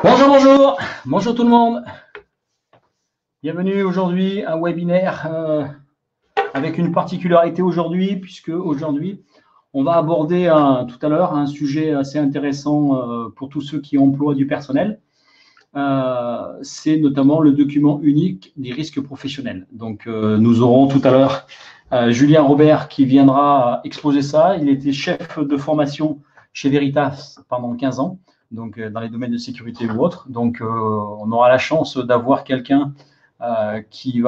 Bonjour, bonjour, bonjour tout le monde. Bienvenue aujourd'hui à un webinaire avec une particularité aujourd'hui, puisque aujourd'hui, on va aborder tout à l'heure un sujet assez intéressant pour tous ceux qui emploient du personnel. C'est notamment le document unique des risques professionnels. Donc, nous aurons tout à l'heure Julien Robert qui viendra exposer ça. Il était chef de formation chez Veritas pendant 15 ans, donc dans les domaines de sécurité ou autres. Donc, on aura la chance d'avoir quelqu'un qui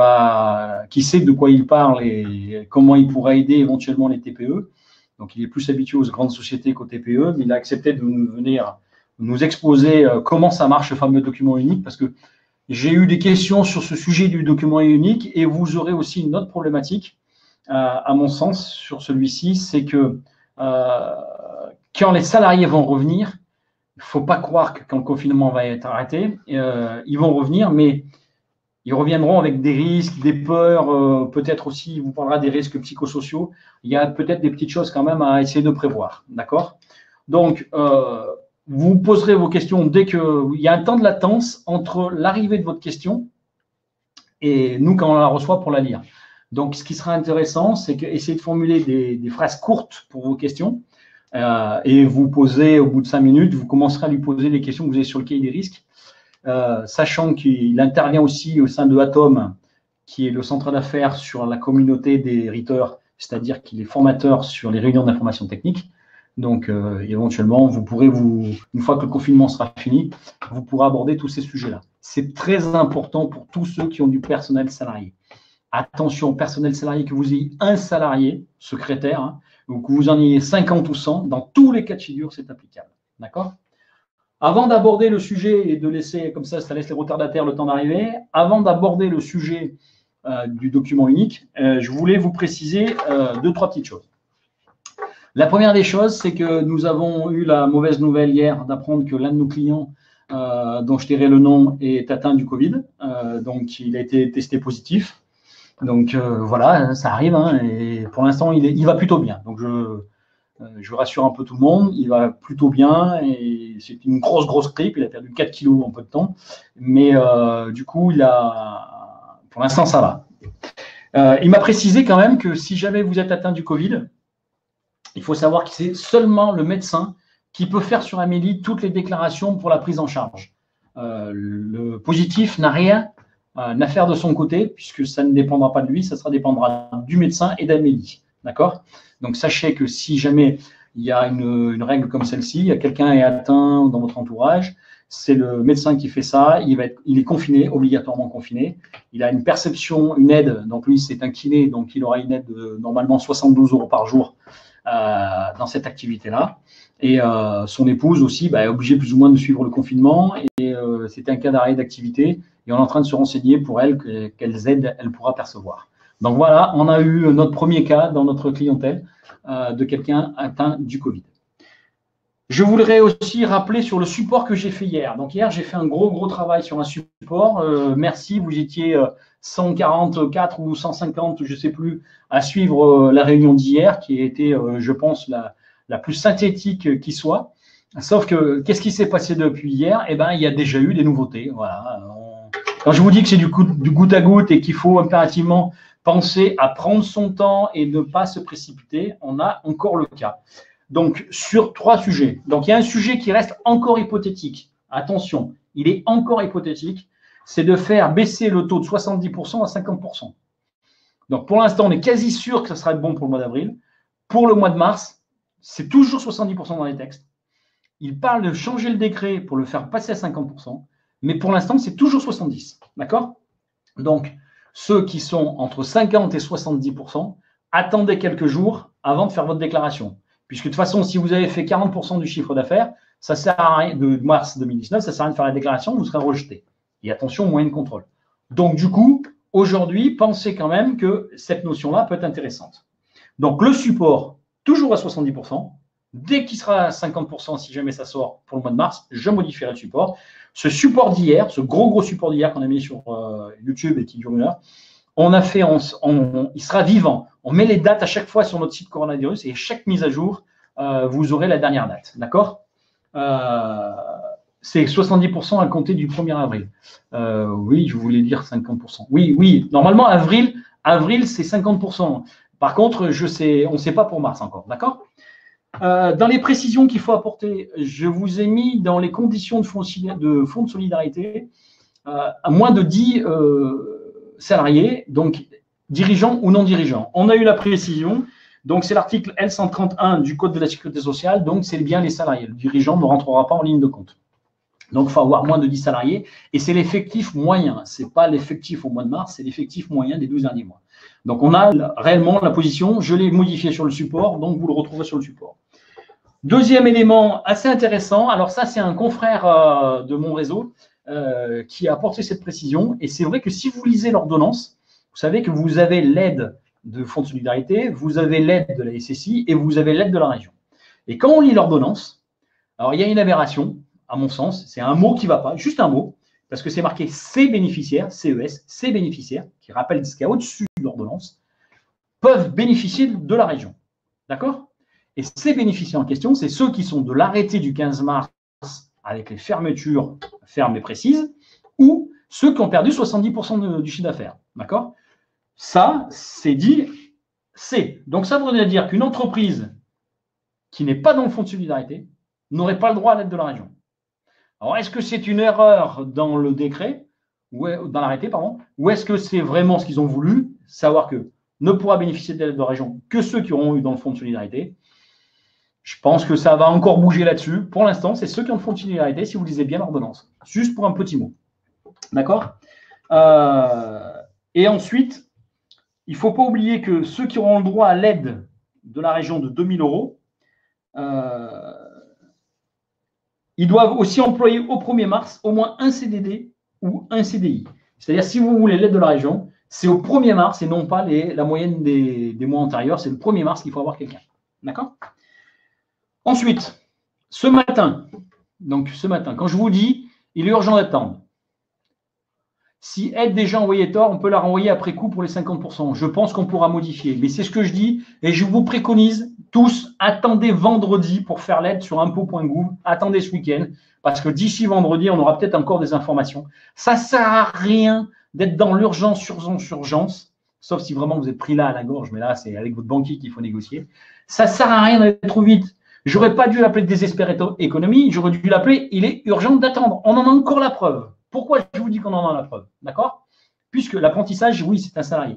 sait de quoi il parle et comment il pourra aider éventuellement les TPE. Donc, il est plus habitué aux grandes sociétés qu'aux TPE, mais il a accepté de venir nous exposer comment ça marche, ce fameux document unique, parce que j'ai eu des questions sur ce sujet du document unique et vous aurez aussi une autre problématique, à mon sens, sur celui-ci, c'est que quand les salariés vont revenir, il ne faut pas croire que quand le confinement va être arrêté, ils vont revenir, mais ils reviendront avec des risques, des peurs, peut-être aussi, il vous parlera des risques psychosociaux. Il y a peut-être des petites choses quand même à essayer de prévoir, d'accord? Donc, vous poserez vos questions dès qu'il y a un temps de latence entre l'arrivée de votre question et nous, quand on la reçoit pour la lire. Donc, ce qui sera intéressant, c'est qu'essayer de formuler des phrases courtes pour vos questions et vous posez, au bout de 5 minutes, vous commencerez à lui poser des questions que vous avez sur le cahier des risques. Sachant qu'il intervient aussi au sein de Atom, qui est le centre d'affaires sur la communauté des RITeurs, c'est-à-dire qu'il est formateur sur les réunions d'information technique. Donc, éventuellement, vous pourrez, une fois que le confinement sera fini, vous pourrez aborder tous ces sujets-là. C'est très important pour tous ceux qui ont du personnel salarié. Attention, personnel salarié, que vous ayez un salarié, secrétaire, hein, ou que vous en ayez 50 ou 100, dans tous les cas de figure, c'est applicable. D'accord ? Avant d'aborder le sujet et de laisser, comme ça laisse les retardataires le temps d'arriver, avant d'aborder le sujet du document unique, je voulais vous préciser 2-3 petites choses. La première des choses, c'est que nous avons eu la mauvaise nouvelle hier d'apprendre que l'un de nos clients, dont je tairai le nom, est atteint du Covid. Donc, il a été testé positif. Donc, voilà, ça arrive. Hein, et pour l'instant, il va plutôt bien. Donc, je rassure un peu tout le monde, il va plutôt bien et c'est une grosse grippe, il a perdu 4 kilos en peu de temps, mais du coup, pour l'instant, ça va. Il m'a précisé quand même que si jamais vous êtes atteint du Covid, il faut savoir que c'est seulement le médecin qui peut faire sur Amélie toutes les déclarations pour la prise en charge. Le positif n'a rien à faire de son côté, puisque ça ne dépendra pas de lui, ça dépendra du médecin et d'Amélie. D'accord ? Donc, sachez que si jamais il y a une règle comme celle-ci, quelqu'un est atteint dans votre entourage, c'est le médecin qui fait ça, il est confiné, obligatoirement confiné. Il a une perception, une aide, donc lui, c'est un kiné, donc il aura une aide de normalement 72 € par jour dans cette activité-là. Et son épouse aussi est obligée plus ou moins de suivre le confinement. Et c'était un cas d'arrêt d'activité. Et on est en train de se renseigner pour elle quelles aides elle pourra percevoir. Donc voilà, on a eu notre premier cas dans notre clientèle de quelqu'un atteint du Covid. Je voudrais aussi rappeler sur le support que j'ai fait hier. Donc hier, j'ai fait un gros travail sur un support. Merci, vous étiez 144 ou 150, je ne sais plus, à suivre la réunion d'hier, qui a été, je pense, la plus synthétique qui soit. Sauf que, qu'est-ce qui s'est passé depuis hier ? Eh bien, il y a déjà eu des nouveautés. Voilà. Quand je vous dis que c'est du goutte à goutte et qu'il faut impérativement penser à prendre son temps et ne pas se précipiter, on a encore le cas. Donc, sur 3 sujets. Donc, il y a un sujet qui reste encore hypothétique. Attention, il est encore hypothétique. C'est de faire baisser le taux de 70% à 50%. Donc, pour l'instant, on est quasi sûr que ça sera bon pour le mois d'avril. Pour le mois de mars, c'est toujours 70% dans les textes. Il parle de changer le décret pour le faire passer à 50%. Mais pour l'instant, c'est toujours 70%. D'accord ? Donc, ceux qui sont entre 50 et 70%, attendez quelques jours avant de faire votre déclaration. Puisque de toute façon, si vous avez fait 40% du chiffre d'affaires, ça sert à rien, de mars 2019, ça ne sert à rien de faire la déclaration, vous serez rejeté. Et attention, moyen de contrôle. Donc, du coup, aujourd'hui, pensez quand même que cette notion-là peut être intéressante. Donc, le support, toujours à 70%. Dès qu'il sera à 50%, si jamais ça sort pour le mois de mars, je modifierai le support. Ce support d'hier, ce gros support d'hier qu'on a mis sur YouTube et qui dure 1 heure, il sera vivant. On met les dates à chaque fois sur notre site coronavirus et chaque mise à jour, vous aurez la dernière date. D'accord ? c'est 70% à compter du 1er avril. Oui, je voulais dire 50%. Oui, normalement, avril c'est 50%. Par contre, on ne sait pas pour mars encore, d'accord? Dans les précisions qu'il faut apporter, je vous ai mis dans les conditions de fonds de solidarité à moins de 10 salariés, donc dirigeants ou non dirigeants. On a eu la précision, donc c'est l'article L131 du Code de la Sécurité sociale, donc c'est bien les salariés. Le dirigeant ne rentrera pas en ligne de compte. Donc, il faut avoir moins de 10 salariés et c'est l'effectif moyen. Ce n'est pas l'effectif au mois de mars, c'est l'effectif moyen des 12 derniers mois. Donc, on a réellement la position. Je l'ai modifié sur le support, donc vous le retrouverez sur le support. Deuxième élément assez intéressant. Alors, ça, c'est un confrère de mon réseau qui a apporté cette précision. Et c'est vrai que si vous lisez l'ordonnance, vous savez que vous avez l'aide de Fonds de solidarité, vous avez l'aide de la SSI et vous avez l'aide de la région. Et quand on lit l'ordonnance, alors il y a une aberration. À mon sens, c'est un mot qui ne va pas, juste un mot, parce que c'est marqué ces bénéficiaires, CES, ces bénéficiaires, qui rappellent ce qu'il y a au-dessus de l'ordonnance, peuvent bénéficier de la région. D'accord? Et ces bénéficiaires en question, c'est ceux qui sont de l'arrêté du 15 mars avec les fermetures fermes et précises, ou ceux qui ont perdu 70% du chiffre d'affaires. D'accord? Ça, c'est dit, c'est. Donc ça voudrait dire qu'une entreprise qui n'est pas dans le fonds de solidarité n'aurait pas le droit à l'aide de la région. Alors, est-ce que c'est une erreur dans le décret, ou dans l'arrêté, pardon, ou est-ce que c'est vraiment ce qu'ils ont voulu, savoir que ne pourra bénéficier de l'aide de la région que ceux qui auront eu dans le fonds de solidarité? Je pense que ça va encore bouger là-dessus. Pour l'instant, c'est ceux qui ont le fonds de solidarité, si vous lisez bien l'ordonnance. Juste pour un petit mot. D'accord? Et ensuite, il ne faut pas oublier que ceux qui auront le droit à l'aide de la région de 2 000 €, ils doivent aussi employer au 1er mars au moins un CDD ou un CDI. C'est-à-dire, si vous voulez l'aide de la région, c'est au 1er mars et non pas la moyenne des mois antérieurs. C'est le 1er mars qu'il faut avoir quelqu'un. D'accord? Ensuite, ce matin, quand je vous dis, il est urgent d'attendre. Si aide déjà envoyée tort, on peut la renvoyer après coup pour les 50%. Je pense qu'on pourra modifier. Mais c'est ce que je dis et je vous préconise tous, attendez vendredi pour faire l'aide sur impôts.gouv. Attendez ce week-end parce que d'ici vendredi, on aura peut-être encore des informations. Ça ne sert à rien d'être dans l'urgence, urgence, sauf si vraiment vous êtes pris là à la gorge, mais là, c'est avec votre banquier qu'il faut négocier. Ça ne sert à rien d'aller trop vite. J'aurais pas dû l'appeler désespéré économie, j'aurais dû l'appeler il est urgent d'attendre. On en a encore la preuve. Pourquoi je vous dis qu'on en a la preuve? D'accord? Puisque l'apprentissage, oui, c'est un salarié.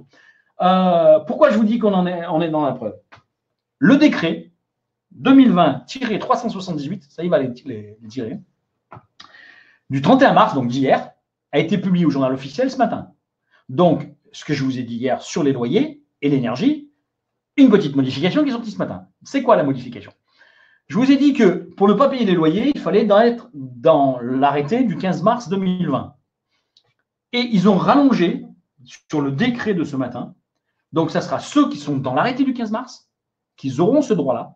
Pourquoi je vous dis on est dans la preuve? Le décret 2020-378, ça y va les tirer, du 31 mars, donc d'hier, a été publié au journal officiel ce matin. Donc, ce que je vous ai dit hier sur les loyers et l'énergie, une petite modification qui est sortie ce matin. C'est quoi la modification? Je vous ai dit que pour ne pas payer les loyers, il fallait être dans l'arrêté du 15 mars 2020. Et ils ont rallongé sur le décret de ce matin. Donc, ça sera ceux qui sont dans l'arrêté du 15 mars qui auront ce droit-là.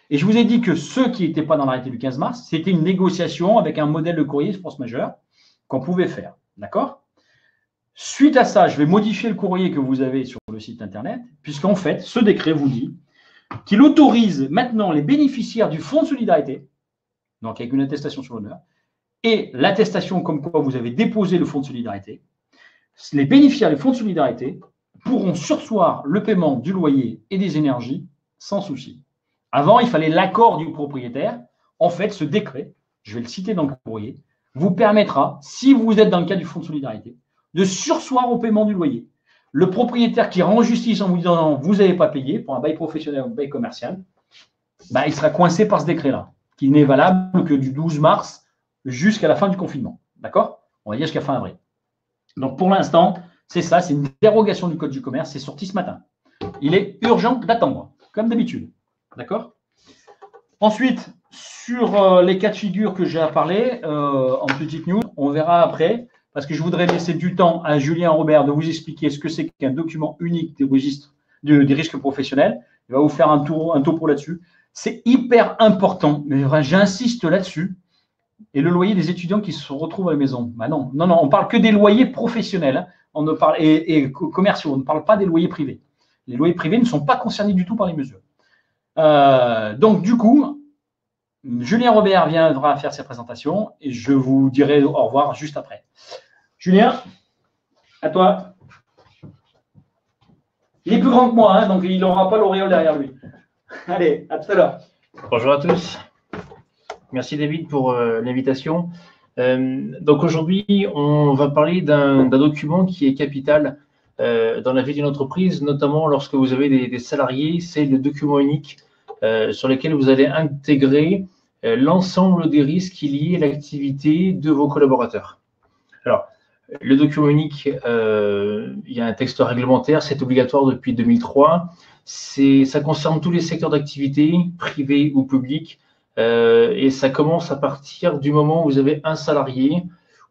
Et je vous ai dit que ceux qui n'étaient pas dans l'arrêté du 15 mars, c'était une négociation avec un modèle de courrier force majeure qu'on pouvait faire. D'accord? Suite à ça, je vais modifier le courrier que vous avez sur le site Internet, puisqu'en fait, ce décret vous dit qu'il autorise maintenant les bénéficiaires du fonds de solidarité, donc avec une attestation sur l'honneur, et l'attestation comme quoi vous avez déposé le fonds de solidarité, les bénéficiaires du fonds de solidarité pourront surseoir le paiement du loyer et des énergies sans souci. Avant, il fallait l'accord du propriétaire. En fait, ce décret, je vais le citer dans le courrier, vous permettra, si vous êtes dans le cas du fonds de solidarité, de surseoir au paiement du loyer. Le propriétaire qui rend justice en vous disant non, vous n'avez pas payé pour un bail professionnel ou un bail commercial, il sera coincé par ce décret-là, qui n'est valable que du 12 mars jusqu'à la fin du confinement. D'accord? On va dire jusqu'à fin avril. Donc pour l'instant, c'est ça, c'est une dérogation du Code du commerce, c'est sorti ce matin. Il est urgent d'attendre, comme d'habitude. D'accord? Ensuite, sur les cas de figure que j'ai à parler, en petite news, on verra après. Parce que je voudrais laisser du temps à Julien Robert de vous expliquer ce que c'est qu'un document unique des registres des risques professionnels. Il va vous faire un topo là-dessus. C'est hyper important, mais j'insiste là-dessus. Et le loyer des étudiants qui se retrouvent à la maison. Non, on parle que des loyers professionnels, hein. On ne parle, et commerciaux, on ne parle pas des loyers privés. Les loyers privés ne sont pas concernés du tout par les mesures. Donc, du coup, Julien Robert viendra faire sa présentation et je vous dirai au revoir juste après. Julien, à toi. Il est plus grand que moi, hein, donc il n'aura pas l'auréole derrière lui. Allez, à tout à l'heure. Bonjour à tous. Merci David pour l'invitation. Donc aujourd'hui, on va parler d'un document qui est capital dans la vie d'une entreprise, notamment lorsque vous avez des salariés. C'est le document unique sur lequel vous allez intégrer l'ensemble des risques liés à l'activité de vos collaborateurs. Alors, le document unique, il y a un texte réglementaire, c'est obligatoire depuis 2003. Ça concerne tous les secteurs d'activité, privés ou publics, et ça commence à partir du moment où vous avez un salarié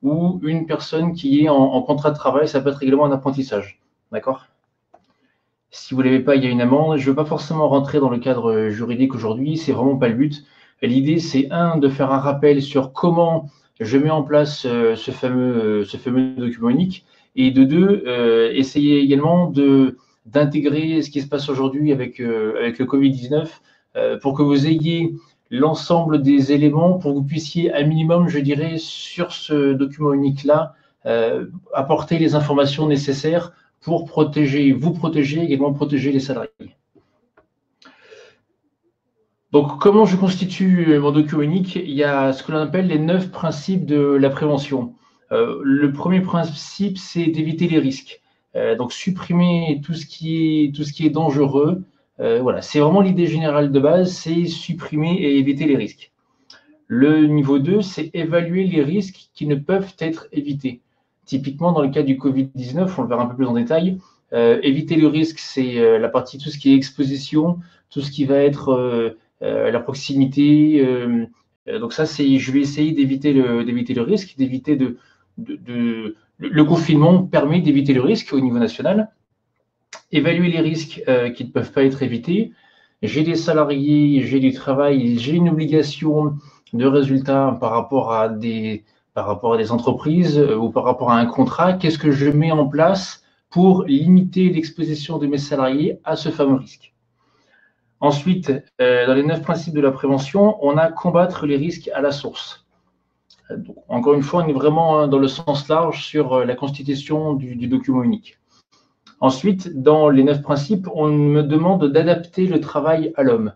ou une personne qui est en contrat de travail. Ça peut être également un apprentissage. D'accord ? Si vous ne l'avez pas, il y a une amende. Je ne veux pas forcément rentrer dans le cadre juridique aujourd'hui, c'est vraiment pas le but. L'idée, c'est de faire un rappel sur comment je mets en place ce fameux document unique, et de deux, essayer également d'intégrer ce qui se passe aujourd'hui avec le Covid-19 pour que vous ayez l'ensemble des éléments, pour que vous puissiez, à minimum, je dirais, sur ce document unique-là, apporter les informations nécessaires pour vous protéger, également protéger les salariés. Donc, comment je constitue mon document unique? Il y a ce que l'on appelle les 9 principes de la prévention. Le premier principe, c'est d'éviter les risques. Donc, supprimer tout ce qui est dangereux. Voilà, c'est vraiment l'idée générale de base, c'est supprimer et éviter les risques. Le niveau 2, c'est évaluer les risques qui ne peuvent être évités. Typiquement, dans le cas du Covid-19, on le verra un peu plus en détail, éviter le risque, c'est la partie, tout ce qui est exposition, tout ce qui va être la proximité. Donc ça, je vais essayer d'éviter le risque, d'éviter le confinement permet d'éviter le risque au niveau national. Évaluer les risques qui ne peuvent pas être évités. J'ai des salariés, j'ai du travail, j'ai une obligation de résultat par rapport à des entreprises ou par rapport à un contrat. Qu'est-ce que je mets en place pour limiter l'exposition de mes salariés à ce fameux risque? Ensuite, dans les 9 principes de la prévention, on a combattre les risques à la source. Donc, encore une fois, on est vraiment dans le sens large sur la constitution du document unique. Ensuite, dans les 9 principes, on me demande d'adapter le travail à l'homme.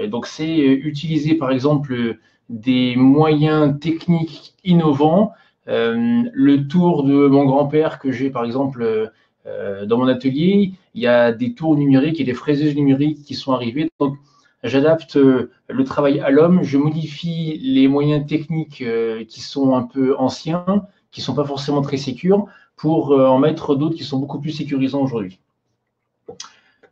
Donc, c'est utiliser, par exemple, des moyens techniques innovants. Le tour de mon grand-père que j'ai, par exemple, dans mon atelier, il y a des tours numériques et des fraiseuses numériques qui sont arrivées. Donc, j'adapte le travail à l'homme, je modifie les moyens techniques qui sont un peu anciens, qui ne sont pas forcément très sécures, pour en mettre d'autres qui sont beaucoup plus sécurisants aujourd'hui.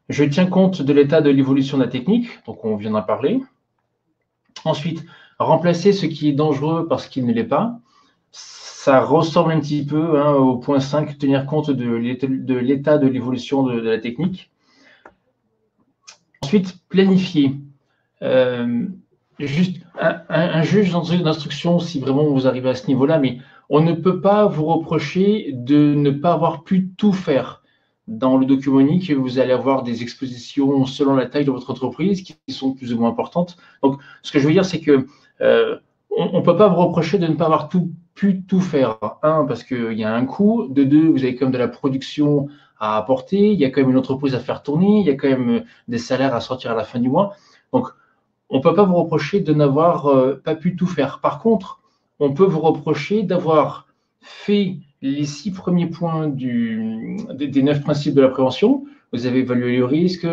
Je tiens compte de l'état de l'évolution de la technique, donc on vient d'en parler. Ensuite, remplacer ce qui est dangereux par ce qui ne l'est pas. Ça ressemble un petit peu au point 5, tenir compte de l'état de l'évolution de la technique. Ensuite, planifier. Juste un juge d'instruction, si vraiment vous arrivez à ce niveau-là, mais on ne peut pas vous reprocher de ne pas avoir pu tout faire. Dans le document unique, vous allez avoir des expositions selon la taille de votre entreprise qui sont plus ou moins importantes. Donc, ce que je veux dire, c'est que on ne peut pas vous reprocher de ne pas avoir pu tout faire. Un, parce qu'il y a un coût. De deux, vous avez quand même de la production à apporter. Il y a quand même une entreprise à faire tourner. Il y a quand même des salaires à sortir à la fin du mois. Donc, on ne peut pas vous reprocher de n'avoir pas pu tout faire. Par contre, on peut vous reprocher d'avoir fait les 6 premiers points des 9 principes de la prévention. Vous avez évalué le risque,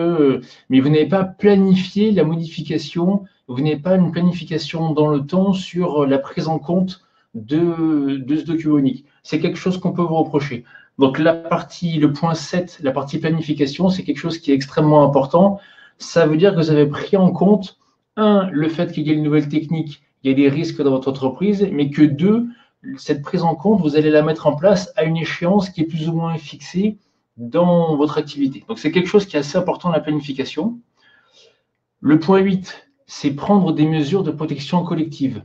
mais vous n'avez pas planifié la modification, vous n'avez pas une planification dans le temps sur la prise en compte de ce document unique. C'est quelque chose qu'on peut vous reprocher. Donc le point 7, la partie planification, c'est quelque chose qui est extrêmement important. Ça veut dire que vous avez pris en compte, le fait qu'il y ait une nouvelle technique, il y a des risques dans votre entreprise, mais que 2, cette prise en compte, vous allez la mettre en place à une échéance qui est plus ou moins fixée dans votre activité. Donc, c'est quelque chose qui est assez important dans la planification. Le point 8, c'est prendre des mesures de protection collective.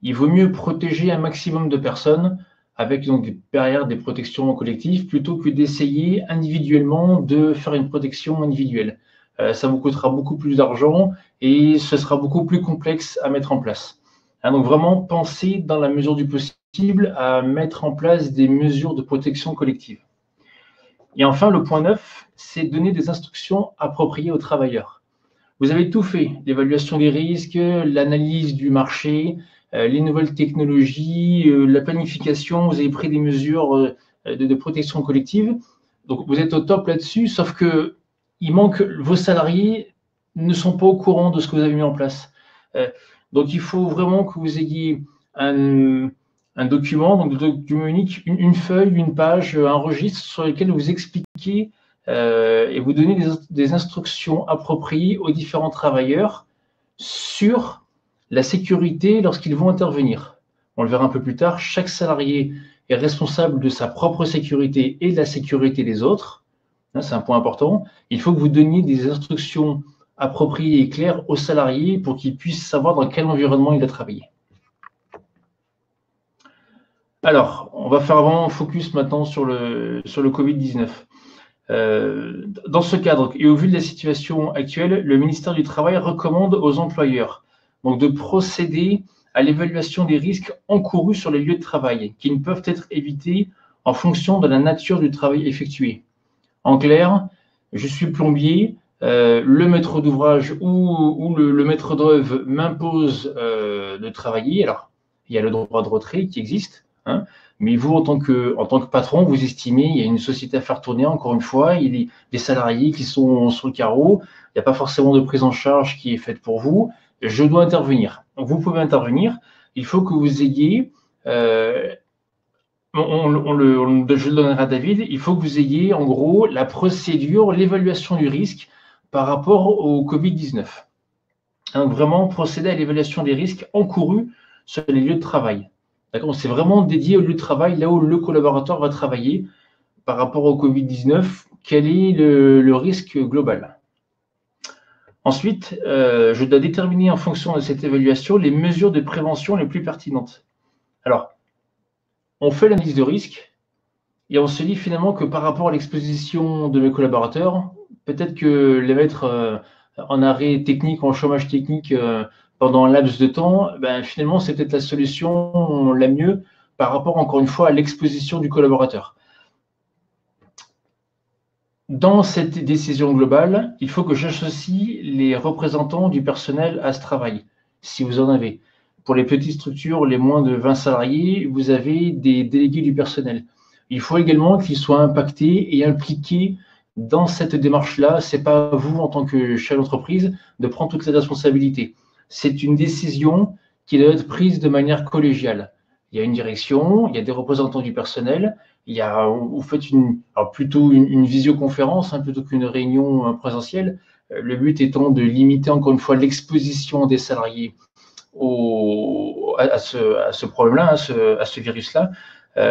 Il vaut mieux protéger un maximum de personnes avec donc des barrières, des protections collectives, plutôt que d'essayer individuellement de faire une protection individuelle. ça vous coûtera beaucoup plus d'argent et ce sera beaucoup plus complexe à mettre en place. Donc vraiment, pensez dans la mesure du possible à mettre en place des mesures de protection collective. Et enfin, le point 9, c'est donner des instructions appropriées aux travailleurs. Vous avez tout fait, l'évaluation des risques, l'analyse du marché, les nouvelles technologies, la planification, vous avez pris des mesures de protection collective. Donc, vous êtes au top là-dessus, sauf que il manque, vos salariés ne sont pas au courant de ce que vous avez mis en place. Donc, il faut vraiment que vous ayez un document, donc le document unique, une feuille, une page, un registre sur lequel vous expliquez et vous donnez des instructions appropriées aux différents travailleurs sur la sécurité lorsqu'ils vont intervenir. On le verra un peu plus tard, chaque salarié est responsable de sa propre sécurité et de la sécurité des autres. C'est un point important. Il faut que vous donniez des instructions appropriées et claires aux salariés pour qu'ils puissent savoir dans quel environnement il a travaillé. Alors, on va faire vraiment focus maintenant sur le Covid-19. Dans ce cadre, et au vu de la situation actuelle, le ministère du Travail recommande aux employeurs donc, de procéder à l'évaluation des risques encourus sur les lieux de travail, qui ne peuvent être évités en fonction de la nature du travail effectué. En clair, je suis plombier, le maître d'ouvrage ou le maître d'œuvre m'impose de travailler. Alors, il y a le droit de retrait qui existe, hein, mais vous, en tant que patron, vous estimez il y a une société à faire tourner, encore une fois, il y a des salariés qui sont sur le carreau, il n'y a pas forcément de prise en charge qui est faite pour vous, je dois intervenir. Donc, vous pouvez intervenir, il faut que vous ayez, je le donnerai à David, il faut que vous ayez en gros la procédure, l'évaluation du risque par rapport au Covid-19. Donc, vraiment procéder à l'évaluation des risques encourus sur les lieux de travail. C'est vraiment dédié au lieu de travail, là où le collaborateur va travailler par rapport au Covid-19, quel est le risque global. Ensuite, je dois déterminer en fonction de cette évaluation les mesures de prévention les plus pertinentes. Alors, on fait l'analyse de risque et on se dit finalement que par rapport à l'exposition de mes collaborateurs, peut-être que les mettre en arrêt technique, en chômage technique pendant un laps de temps, finalement, c'est peut-être la solution la mieux par rapport, encore une fois, à l'exposition du collaborateur. Dans cette décision globale, il faut que j'associe les représentants du personnel à ce travail, si vous en avez. Pour les petites structures, les moins de 20 salariés, vous avez des délégués du personnel. Il faut également qu'ils soient impactés et impliqués dans cette démarche-là. Ce n'est pas à vous, en tant que chef d'entreprise, de prendre toutes les responsabilités. C'est une décision qui doit être prise de manière collégiale. Il y a une direction, il y a des représentants du personnel, vous faites plutôt une visioconférence plutôt qu'une réunion présentielle. Le but étant de limiter encore une fois l'exposition des salariés à ce problème-là, à ce virus-là.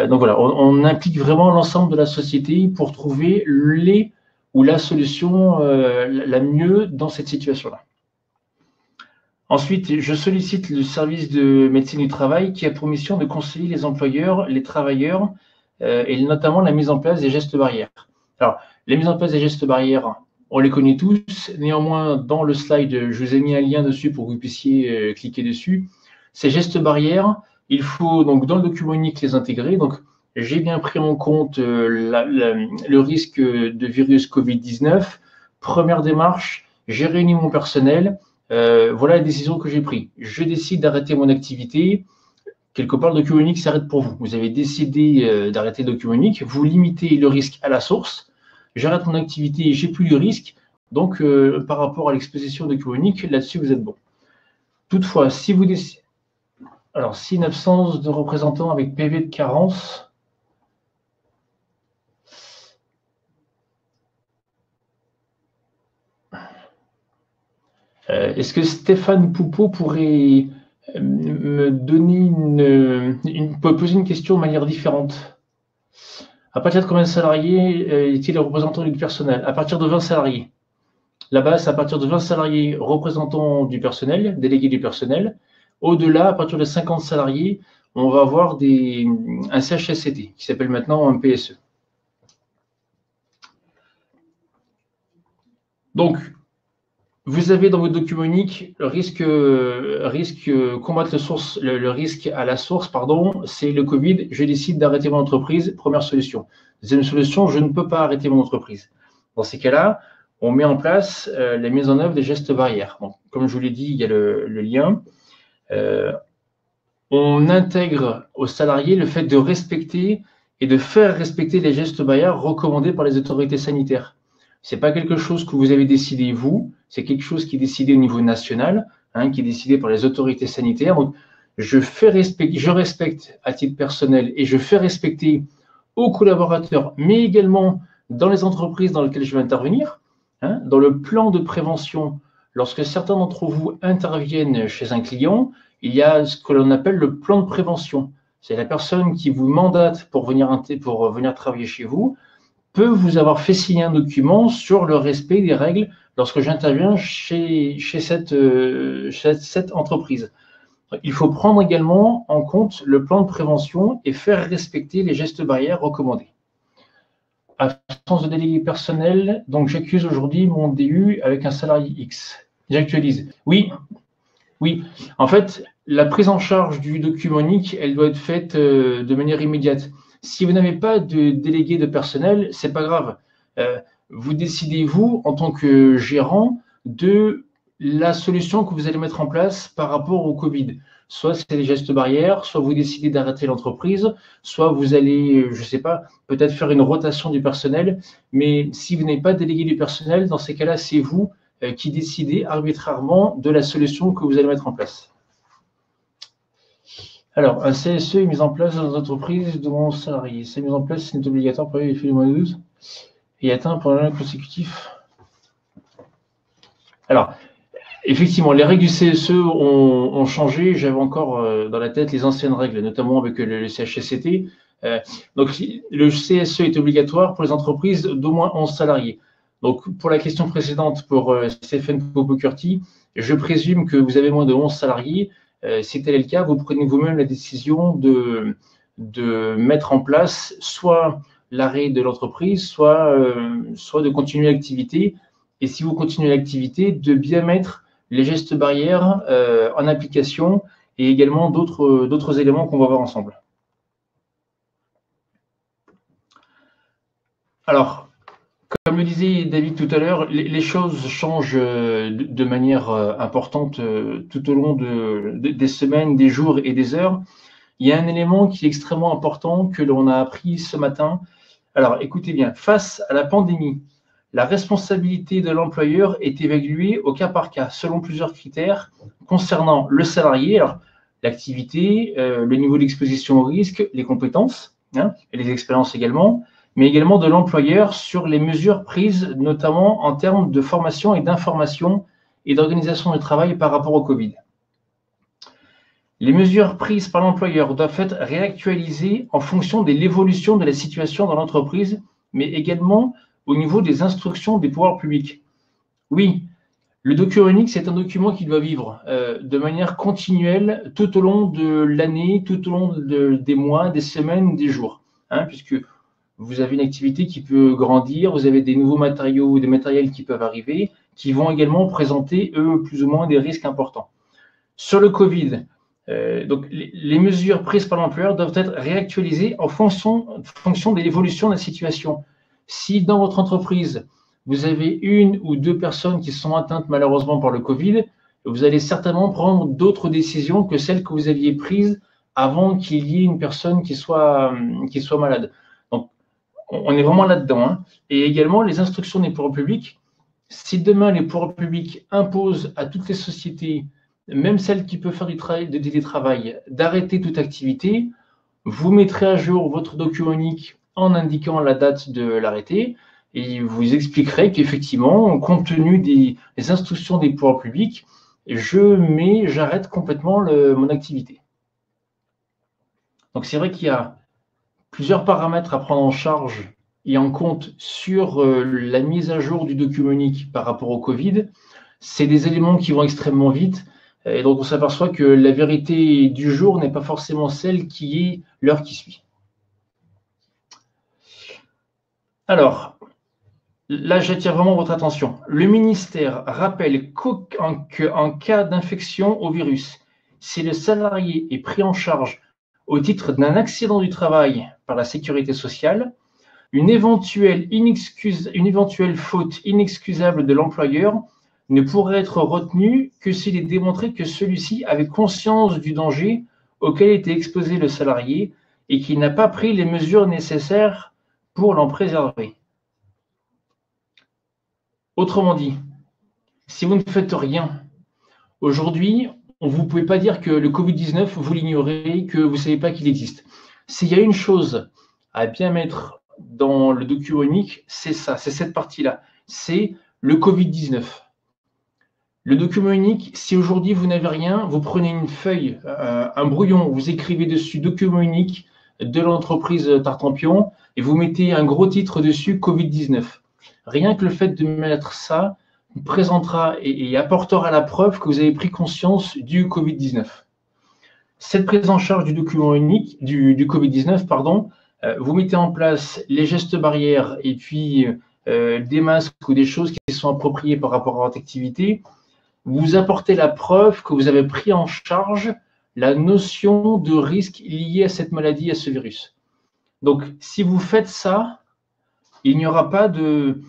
Donc voilà, on implique vraiment l'ensemble de la société pour trouver la solution la mieux dans cette situation-là. Ensuite, je sollicite le service de médecine du travail qui a pour mission de conseiller les employeurs, les travailleurs et notamment la mise en place des gestes barrières. Alors, les mises en place des gestes barrières, on les connaît tous. Néanmoins, dans le slide, je vous ai mis un lien dessus pour que vous puissiez cliquer dessus. Ces gestes barrières, il faut donc dans le document unique les intégrer. Donc, j'ai bien pris en compte le risque de virus Covid-19. Première démarche, j'ai réuni mon personnel. Voilà la décision que j'ai prise. Je décide d'arrêter mon activité. Quelque part, le document unique s'arrête pour vous. Vous avez décidé d'arrêter le document unique. Vous limitez le risque à la source. J'arrête mon activité et je n'ai plus de risque. Donc, par rapport à l'exposition document unique, là-dessus, vous êtes bon. Toutefois, si vous décidez... Alors, si une absence de représentant avec PV de carence... Est-ce que Stéphane Poupeau pourrait me donner poser une question de manière différente? À partir de combien de salariés est-il représentant du personnel? À partir de 20 salariés. Là-bas, c'est à partir de 20 salariés représentants du personnel, délégués du personnel. Au-delà, à partir de 50 salariés, on va avoir un CHSCT qui s'appelle maintenant un PSE. Donc, vous avez dans votre document unique le combattre le risque à la source, pardon, c'est le Covid. Je décide d'arrêter mon entreprise. Première solution. Deuxième solution, je ne peux pas arrêter mon entreprise. Dans ces cas-là, on met en place la mise en œuvre des gestes barrières. Donc, comme je vous l'ai dit, il y a le lien. On intègre aux salariés le fait de respecter et de faire respecter les gestes barrières recommandés par les autorités sanitaires. Ce n'est pas quelque chose que vous avez décidé vous, c'est quelque chose qui est décidé au niveau national, qui est décidé par les autorités sanitaires. Donc, je respecte à titre personnel et je fais respecter aux collaborateurs, mais également dans les entreprises dans lesquelles je vais intervenir, dans le plan de prévention. Lorsque certains d'entre vous interviennent chez un client, il y a ce que l'on appelle le plan de prévention. C'est la personne qui vous mandate pour venir travailler chez vous, peut vous avoir fait signer un document sur le respect des règles lorsque j'interviens chez cette entreprise. Il faut prendre également en compte le plan de prévention et faire respecter les gestes barrières recommandés. Absence de délégué personnel, donc j'accuse aujourd'hui mon DU avec un salarié X. J'actualise. Oui. En fait, la prise en charge du document unique, elle doit être faite de manière immédiate. Si vous n'avez pas de délégué de personnel, c'est pas grave. Vous décidez, vous, en tant que gérant, de la solution que vous allez mettre en place par rapport au Covid. Soit c'est les gestes barrières, soit vous décidez d'arrêter l'entreprise, soit vous allez, je ne sais pas, peut-être faire une rotation du personnel. Mais si vous n'avez pas de délégué du personnel, dans ces cas-là, c'est vous qui décidez arbitrairement de la solution que vous allez mettre en place. Alors, un CSE est mis en place dans les entreprises de mon salarié. C'est mis en place, c'est obligatoire pour les filles du mois 12 et atteint pour l'année consécutif. Alors, effectivement, les règles du CSE ont changé. J'avais encore dans la tête les anciennes règles, notamment avec le CHSCT. Donc, le CSE est obligatoire pour les entreprises d'au moins 11 salariés. Donc, pour la question précédente, pour Stéphane Popo-Curti, je présume que vous avez moins de 11 salariés. Si tel est le cas, vous prenez vous-même la décision de mettre en place soit l'arrêt de l'entreprise, soit de continuer l'activité. Et si vous continuez l'activité, de bien mettre les gestes barrières en application et également d'autres éléments qu'on va voir ensemble. Alors, comme le disait David tout à l'heure, les choses changent de manière importante tout au long des semaines, des jours et des heures. Il y a un élément qui est extrêmement important que l'on a appris ce matin. Alors, écoutez bien, face à la pandémie, la responsabilité de l'employeur est évaluée au cas par cas, selon plusieurs critères concernant le salarié, alors l'activité, le niveau d'exposition au risque, les compétences, et les expériences également, mais également de l'employeur sur les mesures prises, notamment en termes de formation et d'information et d'organisation du travail par rapport au Covid. Les mesures prises par l'employeur doivent être réactualisées en fonction de l'évolution de la situation dans l'entreprise, mais également au niveau des instructions des pouvoirs publics. Oui, le document unique, c'est un document qui doit vivre de manière continuelle tout au long de l'année, tout au long des mois, des semaines, des jours, puisque vous avez une activité qui peut grandir, vous avez des nouveaux matériaux ou des matériels qui peuvent arriver, qui vont également présenter, eux, plus ou moins des risques importants. Sur le Covid, donc les mesures prises par l'employeur doivent être réactualisées en fonction de l'évolution de la situation. Si dans votre entreprise, vous avez une ou deux personnes qui sont atteintes malheureusement par le Covid, vous allez certainement prendre d'autres décisions que celles que vous aviez prises avant qu'il y ait une personne qui soit malade. Donc, on est vraiment là-dedans. Et également, les instructions des pouvoirs publics. Si demain, les pouvoirs publics imposent à toutes les sociétés, même celles qui peuvent faire du travail de télétravail, d'arrêter toute activité, vous mettrez à jour votre document unique en indiquant la date de l'arrêté et vous expliquerez qu'effectivement, compte tenu des instructions des pouvoirs publics, j'arrête complètement mon activité. Donc c'est vrai qu'il y a plusieurs paramètres à prendre en charge et en compte sur la mise à jour du document unique par rapport au Covid. C'est des éléments qui vont extrêmement vite. Et donc, on s'aperçoit que la vérité du jour n'est pas forcément celle qui est l'heure qui suit. Alors, là, j'attire vraiment votre attention. Le ministère rappelle qu'en cas d'infection au virus, si le salarié est pris en charge au titre d'un accident du travail par la sécurité sociale, une éventuelle faute inexcusable de l'employeur ne pourrait être retenue que s'il est démontré que celui-ci avait conscience du danger auquel était exposé le salarié et qu'il n'a pas pris les mesures nécessaires pour l'en préserver. Autrement dit, si vous ne faites rien, aujourd'hui, vous ne pouvez pas dire que le Covid-19, vous l'ignorez, que vous ne savez pas qu'il existe. S'il y a une chose à bien mettre dans le document unique, c'est ça, c'est cette partie-là, c'est le Covid-19. Le document unique, si aujourd'hui vous n'avez rien, vous prenez une feuille, un brouillon, vous écrivez dessus document unique de l'entreprise Tartampion et vous mettez un gros titre dessus Covid-19. Rien que le fait de mettre ça présentera et apportera la preuve que vous avez pris conscience du Covid-19. Cette prise en charge du document unique, du Covid-19, pardon, vous mettez en place les gestes barrières et puis des masques ou des choses qui sont appropriées par rapport à votre activité. Vous apportez la preuve que vous avez pris en charge la notion de risque lié à cette maladie, à ce virus. Donc, si vous faites ça, il n'y aura pas de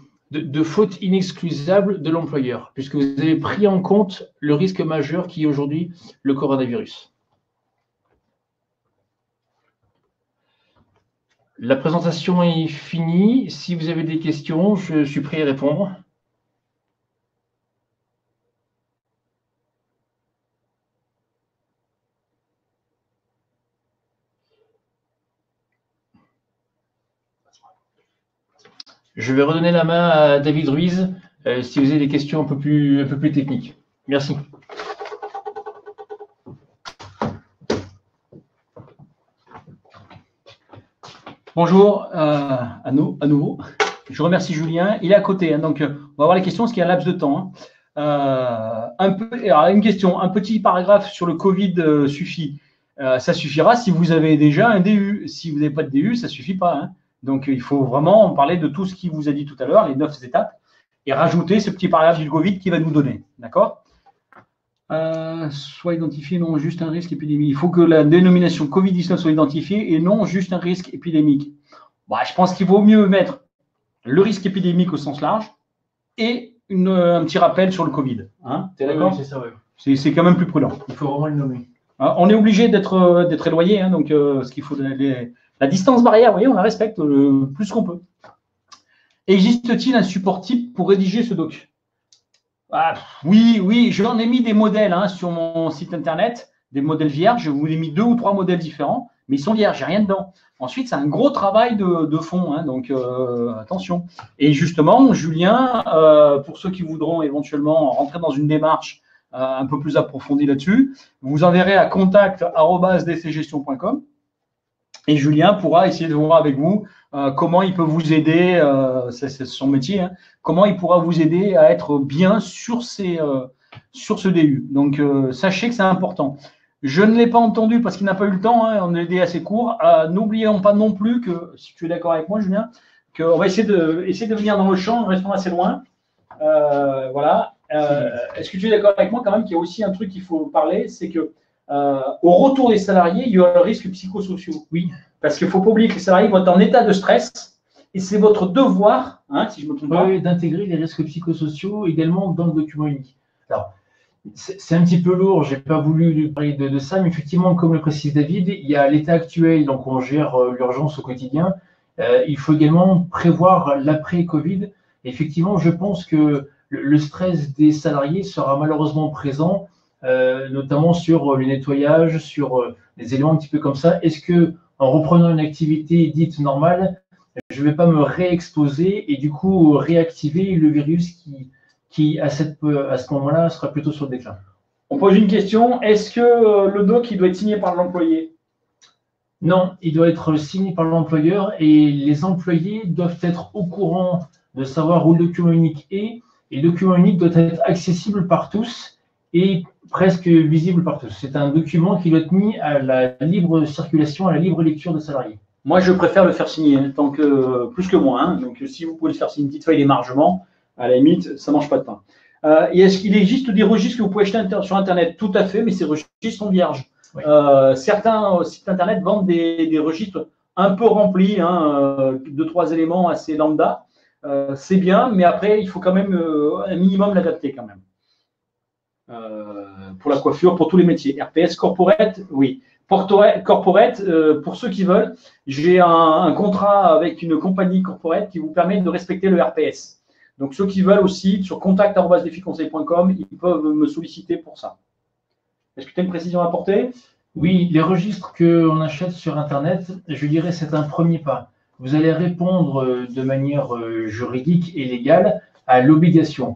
faute inexcusable de l'employeur, puisque vous avez pris en compte le risque majeur qui est aujourd'hui le coronavirus. La présentation est finie. Si vous avez des questions, je suis prêt à répondre. Je vais redonner la main à David Ruiz si vous avez des questions un peu plus techniques. Merci. Bonjour à nouveau. Je remercie Julien. Il est à côté, hein, donc on va voir les questions parce qu'il y a un laps de temps. Hein. Alors, une question, un petit paragraphe sur le Covid suffit. Ça suffira si vous avez déjà un DU. Si vous n'avez pas de DU, ça ne suffit pas. Hein. Donc, il faut vraiment parler de tout ce qu'il vous a dit tout à l'heure, les 9 étapes, et rajouter ce petit paragraphe du Covid qui va nous donner. D'accord ? Soit identifié, non juste un risque épidémique. Il faut que la dénomination Covid-19 soit identifiée et non juste un risque épidémique. Bah, je pense qu'il vaut mieux mettre le risque épidémique au sens large et un petit rappel sur le Covid. Hein, t'es d'accord ? Oui, c'est ça, oui. C'est quand même plus prudent. Il faut vraiment le nommer. On est obligé d'être éloigné, hein, donc ce qu'il faut la distance barrière, vous voyez, on la respecte le plus qu'on peut. Existe-t-il un support type pour rédiger ce doc ? Oui, j'en ai mis des modèles hein, sur mon site internet, des modèles vierges. Je vous ai mis 2 ou 3 modèles différents, mais ils sont vierges, j'ai rien dedans. Ensuite, c'est un gros travail de fond, hein, donc attention. Et justement, Julien, pour ceux qui voudront éventuellement rentrer dans une démarche un peu plus approfondie là-dessus, vous enverrez à contact@dcgestion.com et Julien pourra essayer de voir avec vous comment il peut vous aider, c'est son métier, hein, comment il pourra vous aider à être bien sur ce DU. Donc, sachez que c'est important. Je ne l'ai pas entendu parce qu'il n'a pas eu le temps, hein, on a été assez court. N'oublions pas non plus que, si tu es d'accord avec moi, Julien, qu'on va essayer de venir dans le champ en restant assez loin. Voilà. Est-ce que tu es d'accord avec moi quand même qu'il y a aussi un truc qu'il faut parler, c'est que au retour des salariés, il y a le risque psychosociaux. Oui. Parce qu'il ne faut pas oublier que les salariés vont être en état de stress et c'est votre devoir, hein, si je me trompe pas, d'intégrer les risques psychosociaux également dans le document unique. Alors, c'est un petit peu lourd, je n'ai pas voulu parler de ça, mais effectivement, comme le précise David, il y a l'état actuel, donc on gère l'urgence au quotidien. Il faut également prévoir l'après-Covid. Effectivement, je pense que le stress des salariés sera malheureusement présent, notamment sur le nettoyage, sur des éléments un petit peu comme ça. Est-ce que en reprenant une activité dite normale, je ne vais pas me réexposer et du coup réactiver le virus qui à ce moment-là, sera plutôt sur le déclin. On pose une question, est-ce que le doc il doit être signé par l'employé ? Non, il doit être signé par l'employeur et les employés doivent être au courant de savoir où le document unique est. Et le document unique doit être accessible par tous et presque visible par tous. C'est un document qui doit être mis à la libre circulation, à la libre lecture des salariés. Moi, je préfère le faire signer, hein, tant que plus que moins. Hein. Donc, si vous pouvez le faire signer une petite feuille d'émargement, à la limite, ça ne mange pas de pain. Et est-ce qu'il existe des registres que vous pouvez acheter sur Internet? Tout à fait, mais ces registres sont vierges. Oui. Certains sites Internet vendent des registres un peu remplis, hein, 2-3 éléments assez lambda. C'est bien, mais après, il faut quand même un minimum l'adapter quand même. Pour la coiffure, pour tous les métiers. RPS Corporate, oui. Corporate, pour ceux qui veulent, j'ai un contrat avec une compagnie corporate qui vous permet de respecter le RPS. Donc, ceux qui veulent aussi, sur contact@deficonseil.com, ils peuvent me solliciter pour ça. Est-ce que tu as une précision à apporter? Oui, les registres qu'on achète sur Internet, je dirais c'est un premier pas. Vous allez répondre de manière juridique et légale à l'obligation.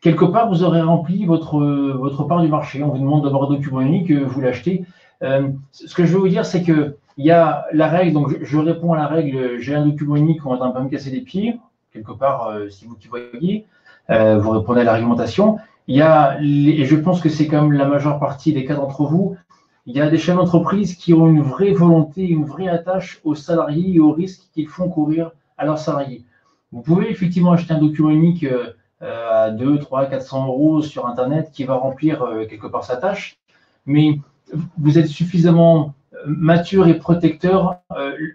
Quelque part, vous aurez rempli votre part du marché. On vous demande d'avoir un document unique, vous l'achetez. Ce que je veux vous dire, c'est qu'il y a la règle, donc je réponds à la règle, j'ai un document unique, on va pas me casser les pieds. Quelque part, si vous qui voyez, vous répondez à l'argumentation. Il y a, et je pense que c'est quand même la majeure partie des cas d'entre vous, il y a des chefs d'entreprise qui ont une vraie volonté, une vraie attache aux salariés et aux risques qu'ils font courir à leurs salariés. Vous pouvez effectivement acheter un document unique à 200, 300, 400 € sur Internet qui va remplir quelque part sa tâche, mais vous êtes suffisamment mature et protecteur.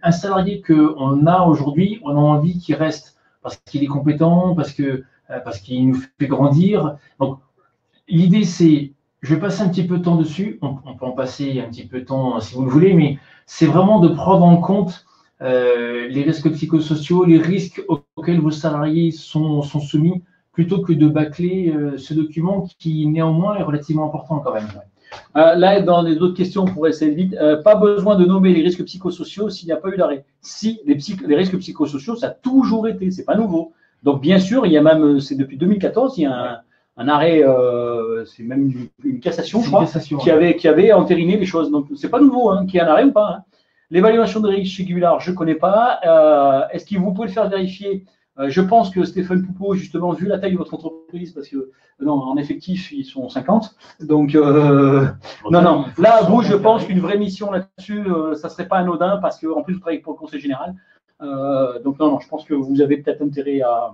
Un salarié qu'on a aujourd'hui, on a envie qu'il reste parce qu'il est compétent, parce qu'il nous fait grandir. Donc, l'idée, c'est, je vais passer un petit peu de temps dessus, on peut en passer un petit peu de temps si vous le voulez, mais c'est vraiment de prendre en compte les risques psychosociaux, les risques auxquels vos salariés sont soumis, plutôt que de bâcler ce document qui, néanmoins, est relativement important quand même. Là, dans les autres questions, on pourrait essayer vite. Pas besoin de nommer les risques psychosociaux s'il n'y a pas eu d'arrêt. Si, les risques psychosociaux, ça a toujours été, c'est pas nouveau. Donc, bien sûr, il y a même, c'est depuis 2014, il y a un arrêt, c'est même une cassation, je crois, qui avait entériné les choses. Donc, c'est pas nouveau, hein, qu'il y ait un arrêt ou pas. Hein. L'évaluation des risques chez Gulard, je ne connais pas. Est-ce que vous pouvez le faire vérifier? Je pense que Stéphane Poupeau, justement, vu la taille de votre entreprise, parce que non, en effectif, ils sont 50. Donc, non. Là, vous, je pense qu'une vraie mission là-dessus, ça ne serait pas anodin, parce qu'en plus, vous travaillez pour le Conseil général. Donc, non, je pense que vous avez peut-être intérêt à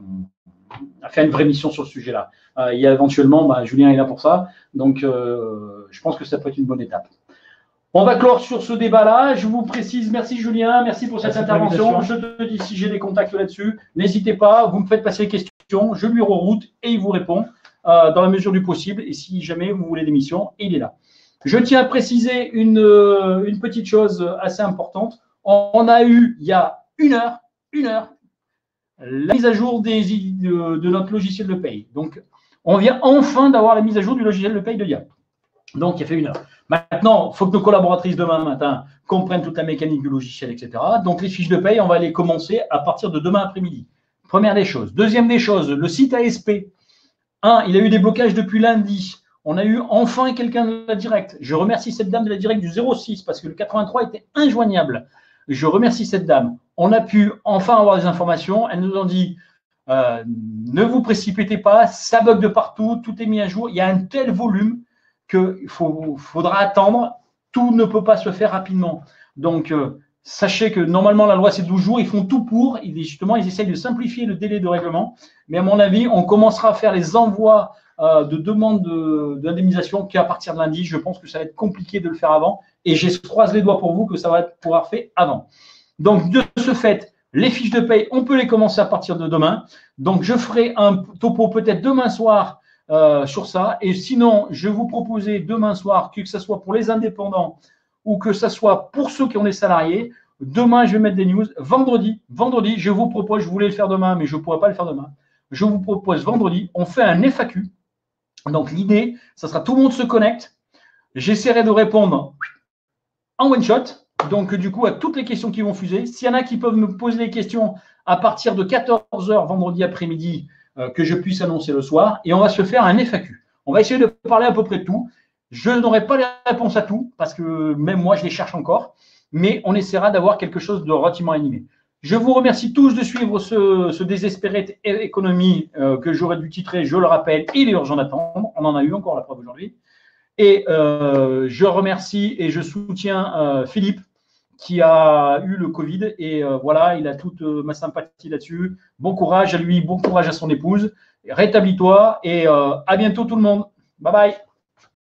faire une vraie mission sur ce sujet-là. Il y a éventuellement, Julien est là pour ça. Donc, je pense que ça peut être une bonne étape. On va clore sur ce débat-là. Je vous précise, merci Julien, merci pour cette intervention. Je te dis si j'ai des contacts là-dessus. N'hésitez pas, vous me faites passer les questions, je lui reroute et il vous répond dans la mesure du possible. Et si jamais vous voulez des missions, il est là. Je tiens à préciser une petite chose assez importante. On a eu, il y a une heure, la mise à jour de notre logiciel de paye. Donc, on vient enfin d'avoir la mise à jour du logiciel de paye de Diap. Donc, il a fait une heure. Maintenant, il faut que nos collaboratrices demain matin comprennent toute la mécanique du logiciel, etc. Donc, les fiches de paye, on va les commencer à partir de demain après-midi. Première des choses. Deuxième des choses, le site ASP. Il a eu des blocages depuis lundi. On a eu enfin quelqu'un de la Directe. Je remercie cette dame de la Directe du 06 parce que le 83 était injoignable. Je remercie cette dame. On a pu enfin avoir des informations. Elle nous a dit ne vous précipitez pas, ça bug de partout, tout est mis à jour. Il y a un tel volume qu'il faudra attendre. Tout ne peut pas se faire rapidement. Donc, sachez que normalement, la loi, c'est 12 jours. Ils font tout pour. Justement, ils essayent de simplifier le délai de règlement. Mais à mon avis, on commencera à faire les envois de demandes d'indemnisation qu'à partir de lundi. Je pense que ça va être compliqué de le faire avant. Et je croise les doigts pour vous que ça va pouvoir être fait avant. Donc, de ce fait, les fiches de paye, on peut les commencer à partir de demain. Donc, je ferai un topo peut-être demain soir sur ça. Et sinon, je vous proposer demain soir, que ce soit pour les indépendants ou que ce soit pour ceux qui ont des salariés, demain, je vais mettre des news. Vendredi, je vous propose, je voulais le faire demain, mais je ne pourrai pas le faire demain. Je vous propose vendredi, on fait un FAQ. Donc, l'idée, ça sera tout le monde se connecte. J'essaierai de répondre en one shot. Donc, du coup, à toutes les questions qui vont fuser. S'il y en a qui peuvent me poser des questions à partir de 14 h vendredi après-midi, que je puisse annoncer le soir. Et on va se faire un FAQ. On va essayer de parler à peu près de tout. Je n'aurai pas les réponses à tout, parce que même moi, je les cherche encore. Mais on essaiera d'avoir quelque chose de relativement animé. Je vous remercie tous de suivre ce désespéré économie que j'aurais dû titrer, je le rappelle, il est urgent d'attendre. On en a eu encore la preuve aujourd'hui. Et je remercie et je soutiens Philippe qui a eu le Covid. Et voilà, il a toute ma sympathie là-dessus. Bon courage à lui, bon courage à son épouse. Rétablis-toi et à bientôt tout le monde. Bye bye.